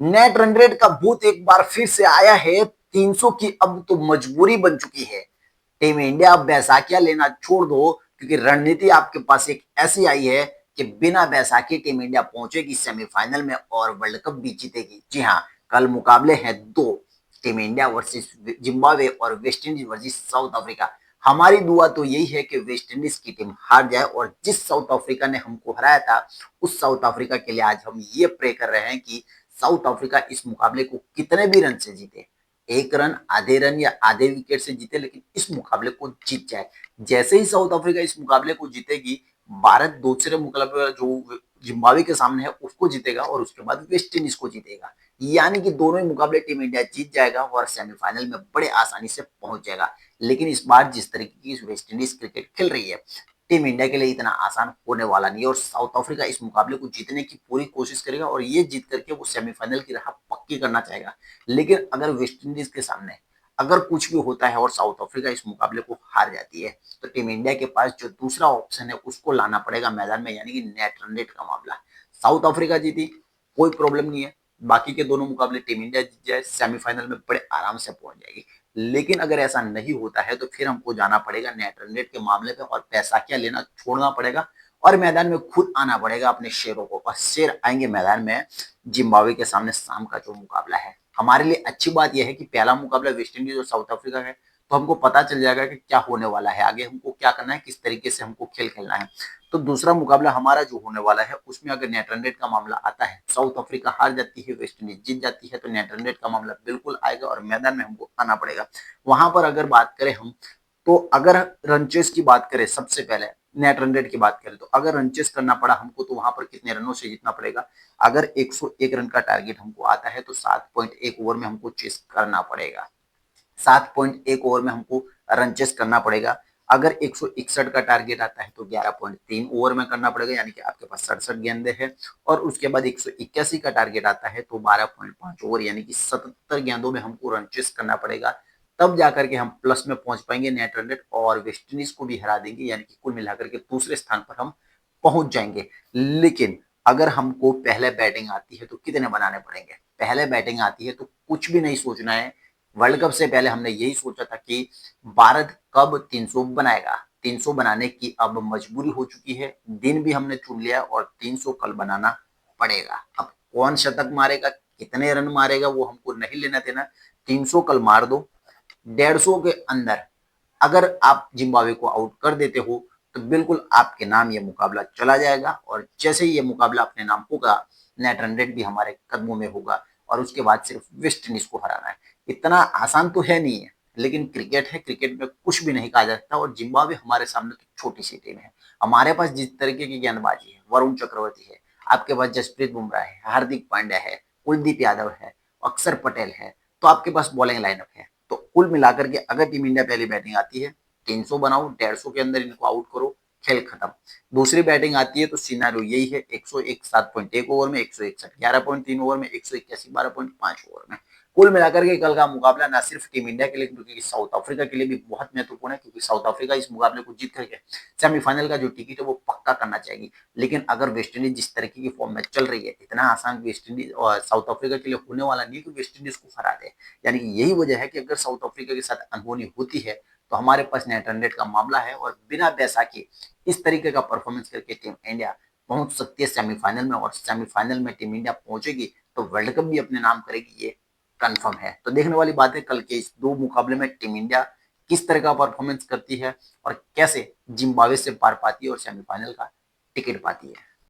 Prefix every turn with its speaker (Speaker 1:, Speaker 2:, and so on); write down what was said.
Speaker 1: Net run rate का भूत एक बार फिर से आया है। 300 की अब तो मजबूरी बन चुकी है। टीम इंडिया अब बैसाखियां लेना छोड़ दो, क्योंकि रणनीति आपके पास एक ऐसी आई है कि बिना बैसाखी टीम इंडिया पहुंचेगी सेमीफाइनल में और वर्ल्ड कप भी जीतेगी। जी हाँ, कल मुकाबले हैं दो, टीम इंडिया वर्सेस जिम्बाब्वे और West Indies versus south Africa. हमारी दुआ तो यही है कि वेस्ट इंडीज की टीम हार जाए, और जिस साउथ अफ्रीका ने हमको हराया था उस साउथ अफ्रीका के लिए आज हम ये प्रे कर रहे हैं कि साउथ अफ्रीका इस मुकाबले को कितने भी रन से जीते, एक रन, आधे रन या आधे विकेट से जीते, लेकिन इस मुकाबले को जीत जाए। जैसे ही साउथ अफ्रीका इस मुकाबले को जीतेगी, भारत दूसरे मुकाबले जो जिम्बाब्वे के सामने है उसको जीतेगा और उसके बाद वेस्ट इंडीज को जीतेगा। यानी कि दोनों ही मुकाबले टीम इंडिया जीत जाएगा और सेमीफाइनल में बड़े आसानी से पहुंच जाएगा। लेकिन इस बार जिस तरीके की वेस्ट इंडीज क्रिकेट खेल रही है, टीम इंडिया के लिए इतना आसान होने वाला नहीं है, और साउथ अफ्रीका इस मुकाबले को जीतने की पूरी कोशिश करेगा और ये जीत करके वो सेमीफाइनल की राह पक्की करना चाहेगा। लेकिन अगर वेस्ट इंडीज के सामने अगर कुछ भी होता है और साउथ अफ्रीका इस मुकाबले को हार जाती है, तो टीम इंडिया के पास जो दूसरा ऑप्शन है उसको लाना पड़ेगा मैदान में, यानी कि नेट रन रेट का मामला। साउथ अफ्रीका जीती, कोई प्रॉब्लम नहीं है, बाकी के दोनों मुकाबले टीम इंडिया जीत जाए, सेमीफाइनल में बड़े आराम से पहुंच जाएगी। लेकिन अगर ऐसा नहीं होता है तो फिर हमको जाना पड़ेगा नेट रन रेट के मामले पे, और पैसा क्या लेना छोड़ना पड़ेगा और मैदान में खुद आना पड़ेगा अपने शेरों को, और शेर आएंगे मैदान में जिम्बाब्वे के सामने शाम का जो मुकाबला है। हमारे लिए अच्छी बात यह है कि पहला मुकाबला वेस्ट इंडीज और साउथ अफ्रीका है, तो हमको पता चल जाएगा कि क्या होने वाला है, आगे हमको क्या करना है, किस तरीके से हमको खेल खेलना है। तो दूसरा मुकाबला हमारा जो होने वाला है उसमें अगर नेट रन रेट का मामला आता है, साउथ अफ्रीका हार जाती है, वेस्ट इंडीज जीत जाती है, तो नेट रन रेट का मामला बिल्कुल आएगा और मैदान में हमको आना पड़ेगा। वहां पर अगर बात करें हम, तो अगर रनचेस की बात करें, सबसे पहले नेट रन रेट की बात करें, तो अगर रनचेस करना पड़ा हमको तो वहां पर कितने रनों से जीतना पड़ेगा। अगर 101 रन का टारगेट हमको आता है तो 7.1 ओवर में हमको चेस करना पड़ेगा, 7.1 ओवर में हमको रन चेस करना पड़ेगा। अगर 161 का टारगेट आता है तो 11.3 ओवर में करना पड़ेगा, यानी कि आपके पास 67 गेंदे हैं। और उसके बाद 181 का टारगेट आता है तो 12.5 ओवर, यानी कि 77 गेंदों में हमको रन चेस करना पड़ेगा। तब जाकर के हम प्लस में पहुंच पाएंगे नेट रन रेट, और वेस्ट इंडीज को भी हरा देंगे, यानी कि कुल मिलाकर के दूसरे स्थान पर हम पहुंच जाएंगे। लेकिन अगर हमको पहले बैटिंग आती है तो कितने बनाने पड़ेंगे। पहले बैटिंग आती है तो कुछ भी नहीं सोचना है। वर्ल्ड कप से पहले हमने यही सोचा था कि भारत कब 300 बनाएगा, 300 बनाने की अब मजबूरी हो चुकी है। दिन भी हमने चुन लिया और 300 कल बनाना पड़ेगा। अब कौन शतक मारेगा, कितने रन मारेगा, वो हमको नहीं लेना देना। 300 कल मार दो, 150 के अंदर अगर आप जिम्बाब्वे को आउट कर देते हो तो बिल्कुल आपके नाम ये मुकाबला चला जाएगा, और जैसे ही ये मुकाबला अपने नाम होगा, नेट रन रेट भी हमारे कदमों में होगा, और उसके बाद सिर्फ वेस्ट इंडीज को हराना है। इतना आसान तो है नहीं है, लेकिन क्रिकेट है, क्रिकेट में कुछ भी नहीं कहा जा सकता, और जिम्बाब्वे हमारे सामने तो छोटी सी टीम है। हमारे पास जिस तरीके की गेंदबाजी है, वरुण चक्रवर्ती है, आपके पास जसप्रीत बुमराह है, हार्दिक पांड्या है, कुलदीप यादव है, अक्षर पटेल है, तो आपके पास बॉलिंग लाइनअप है। तो कुल मिलाकर के अगर टीम इंडिया पहली बैटिंग आती है, 300 बनाओ, 150 के अंदर इनको आउट करो, खेल खत्म। दूसरी बैटिंग आती है तो सिनारियो यही है, 101 7.1 ओवर में, 161 11.3 ओवर में, 181 12.5 ओवर में। कुल मिलाकर के कल का मुकाबला ना सिर्फ टीम इंडिया के लिए बल्कि साउथ अफ्रीका के लिए भी बहुत महत्वपूर्ण है, क्योंकि साउथ अफ्रीका इस मुकाबले को जीत करके सेमीफाइनल का जो टिकट है वो पक्का करना चाहेगी। लेकिन अगर वेस्ट इंडीज जिस तरीके की फॉर्म में चल रही है, इतना आसान वेस्ट इंडीज और साउथ अफ्रीका के लिए होने वाला नहीं कि वेस्ट इंडीज को हरा दे। यानी कि यही वजह है कि अगर साउथ अफ्रीका के साथ अनहोनी होती है तो हमारे पास नेट रन रेट का मामला है, और बिना बैसाखी इस तरीके का परफॉर्मेंस करके टीम इंडिया पहुंच सकती है सेमीफाइनल में, और सेमीफाइनल में टीम इंडिया पहुंचेगी तो वर्ल्ड कप भी अपने नाम करेगी, ये कंफर्म है। तो देखने वाली बात है कल के इस दो मुकाबले में टीम इंडिया किस तरह का परफॉर्मेंस करती है और कैसे जिम्बाब्वे से पार पाती है और सेमीफाइनल का टिकट पाती है।